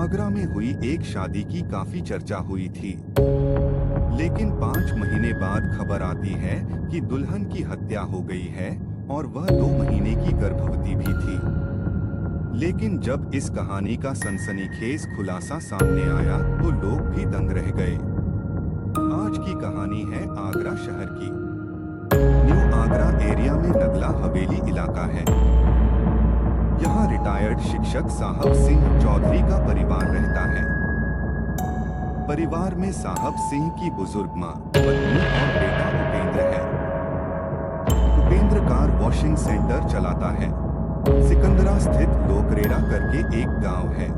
आगरा में हुई एक शादी की काफी चर्चा हुई थी, लेकिन 5 महीने बाद खबर आती है कि दुल्हन की हत्या हो गई है और वह 2 महीने की गर्भवती भी थी। लेकिन जब इस कहानी का सनसनीखेज खुलासा सामने आया तो लोग भी दंग रह गए। आज की कहानी है आगरा शहर की। न्यू आगरा एरिया में नगला हवेली इलाका है। यहाँ रिटायर्ड शिक्षक साहब सिंह चौधरी का परिवार रहता है। परिवार में साहब सिंह की बुजुर्ग माँ, पत्नी और बेटा उपेंद्र है। उपेंद्र कार वॉशिंग सेंटर चलाता है। सिकंदरा स्थित लोकरेड़ा करके एक गांव है।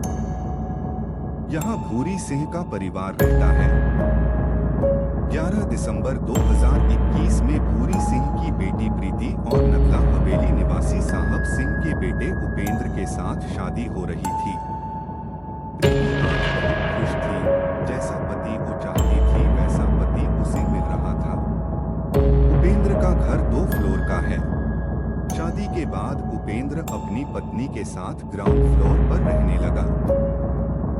यहाँ भूरी सिंह का परिवार रहता है। 11 दिसंबर 2021 में भूरी सिंह की बेटी प्रीति और नगला हवेली निवासी साहब सिंह के बेटे उपेंद्र के साथ शादी हो रही थी। प्रीति आज बहुत खुश थी। जैसा पति वो चाहती थी वैसा पति उसे मिल रहा था। उपेंद्र का घर 2 फ्लोर का है। शादी के बाद उपेंद्र अपनी पत्नी के साथ ग्राउंड फ्लोर पर रहने लगा,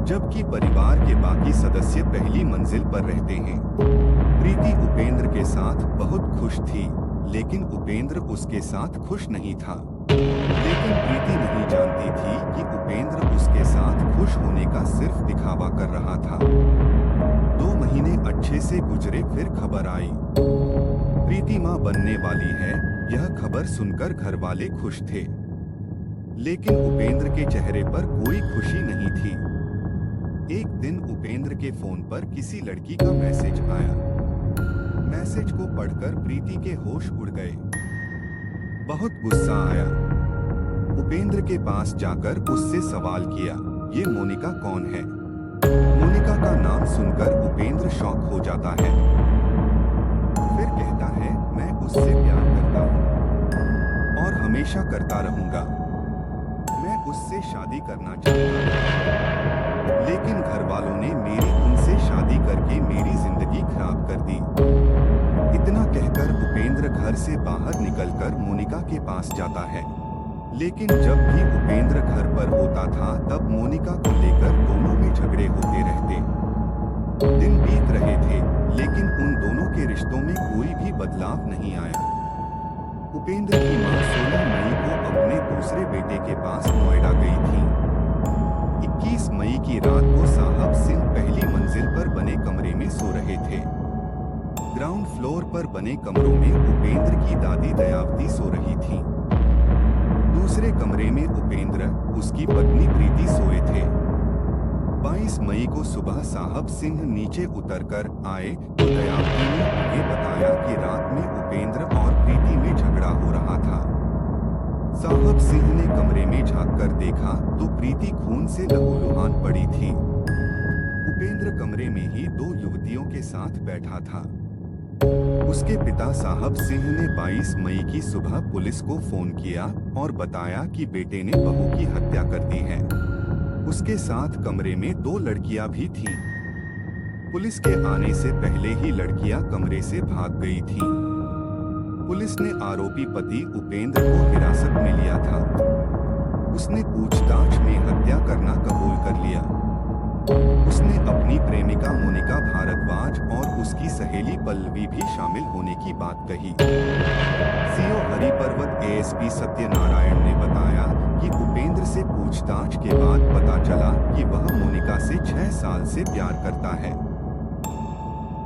जबकि परिवार के बाकी सदस्य पहली मंजिल पर रहते हैं। प्रीति उपेंद्र के साथ बहुत खुश थी, लेकिन उपेंद्र उसके साथ खुश नहीं था। लेकिन प्रीति नहीं जानती थी कि उपेंद्र उसके साथ खुश होने का सिर्फ दिखावा कर रहा था। 2 महीने अच्छे से गुजरे, फिर खबर आई प्रीति मां बनने वाली है। यह खबर सुनकर घर वाले खुश थे, लेकिन उपेंद्र के चेहरे पर कोई खुशी नहीं थी। एक दिन उपेंद्र के फोन पर किसी लड़की का मैसेज आया। मैसेज को पढ़कर प्रीति के होश उड़ गए। बहुत गुस्सा आया। उपेंद्र के पास जाकर उससे सवाल किया, ये मोनिका कौन है? मोनिका का नाम सुनकर उपेंद्र शॉक हो जाता है। फिर कहता है, मैं उससे प्यार करता हूँ और हमेशा करता रहूंगा। मैं उससे शादी करना चाहता हूँ, लेकिन घर वालों ने मेरी उनसे शादी करके मेरी जिंदगी खराब कर दी। इतना कहकर उपेंद्र घर से बाहर निकलकर मोनिका के पास जाता है। लेकिन जब भी उपेंद्र घर पर होता था तब मोनिका को लेकर दोनों में झगड़े होते रहते। दिन बीत रहे थे, लेकिन उन दोनों के रिश्तों में कोई भी बदलाव नहीं आया। उपेंद्र की मां 16 मई को अपने दूसरे बेटे के पास नोएडा गई थी। 21 मई की रात को साहब सिंह पहली मंजिल पर बने कमरे में सो रहे थे। ग्राउंड फ्लोर पर बने कमरों में उपेंद्र की दादी दयावती सो रही थी। दूसरे कमरे में उपेंद्र, उसकी पत्नी प्रीति सोए थे। 22 मई को सुबह साहब सिंह नीचे उतरकर आए तो दयावती ने उन्हें बताया कि रात में उपेंद्र और प्रीति में झगड़ा हो रहा था। साहब सिंह ने कमरे में झांककर देखा तो प्रीति खून से लहूलुहान पड़ी थी। उपेंद्र कमरे में ही 2 युवतियों के साथ बैठा था। उसके पिता साहब सिंह ने 22 मई की सुबह पुलिस को फोन किया और बताया कि बेटे ने बहू की हत्या कर दी है। उसके साथ कमरे में 2 लड़कियां भी थीं। पुलिस के आने से पहले ही लड़कियां कमरे से भाग गई थीं। पुलिस ने आरोपी पति उपेंद्र को हिरासत में लिया था। उसने पूछताछ में हत्या करना कबूल कर लिया। उसने अपनी प्रेमिका मोनिका भारद्वाज और उसकी सहेली पल्लवी भी शामिल होने की बात कही। सीओ हरिपर्वत एएसपी सत्यनारायण ने बताया कि उपेंद्र से पूछताछ के बाद पता चला कि वह मोनिका से 6 साल से प्यार करता है।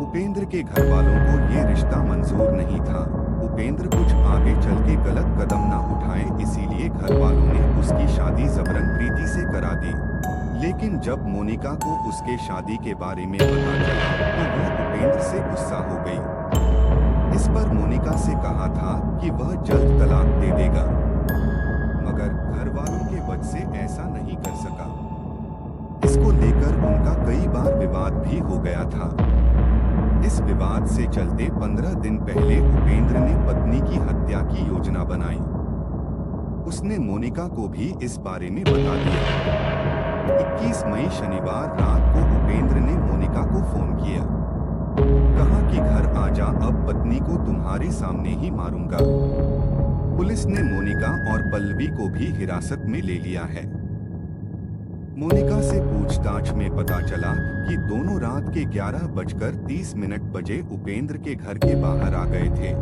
उपेंद्र के घर वालों को ये रिश्ता मंजूर नहीं था। उपेंद्र कुछ आगे चल के गलत कदम ना उठाए, इसीलिए घर वालों ने उसकी शादी जबरन प्रीति से करा दी। लेकिन जब मोनिका को उसके शादी के बारे में पता चला तो वह उपेंद्र से गुस्सा हो गई। इस पर मोनिका से कहा था कि वह जल्द तलाक दे देगा, मगर घर वालों के वजह से ऐसा नहीं कर सका। इसको लेकर उनका कई बार विवाद भी हो गया था। इस विवाद से चलते 15 दिन पहले उपेंद्र ने पत्नी की हत्या की योजना बनाई। उसने मोनिका को भी इस बारे में बता दिया। 21 मई शनिवार रात को उपेंद्र ने मोनिका को फोन किया। कहा कि घर आ जा, अब पत्नी को तुम्हारे सामने ही मारूंगा। पुलिस ने मोनिका और पल्लवी को भी हिरासत में ले लिया है। मोनिका से पूछताछ में पता चला कि दोनों रात के 11:30 बजे उपेंद्र के घर के बाहर आ गए थे।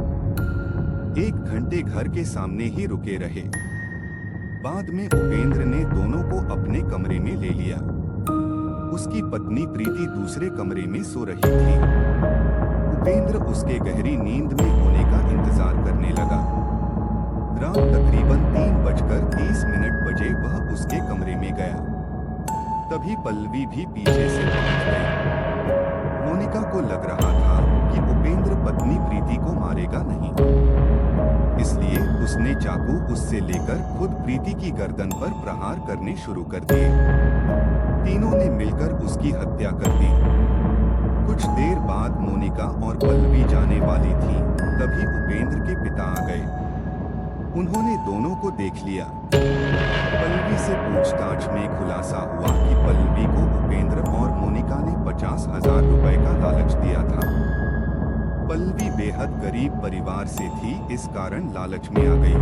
1 घंटे घर के सामने ही रुके रहे। बाद में उपेंद्र ने दोनों को अपने कमरे में ले लिया। उसकी पत्नी प्रीति दूसरे कमरे में सो रही थी। उपेंद्र उसके गहरी नींद में होने का इंतजार करने लगा। रात तकरीबन 3:30 बजे वह उसके कमरे में गया। तभी पल्लवी भी पीछे से पहुंच गई। मोनिका को लग रहा था कि उपेंद्र पत्नी प्रीति को मारेगा नहीं, इसलिए उसने चाकू उससे लेकर खुद प्रीति की गर्दन पर प्रहार करने शुरू कर दिए। तीनों ने मिलकर उसकी हत्या कर दी। कुछ देर बाद मोनिका और पल्लवी जाने वाली थी, तभी उपेंद्र के पिता आ गए। उन्होंने दोनों को देख लिया। पल्लवी से पूछताछ में खुलासा हुआ कि पल्लवी को उपेंद्र और मोनिका ने 50,000 रुपए का लालच दिया था। पल्लवी बेहद गरीब परिवार से थी, इस कारण लालच में आ गई।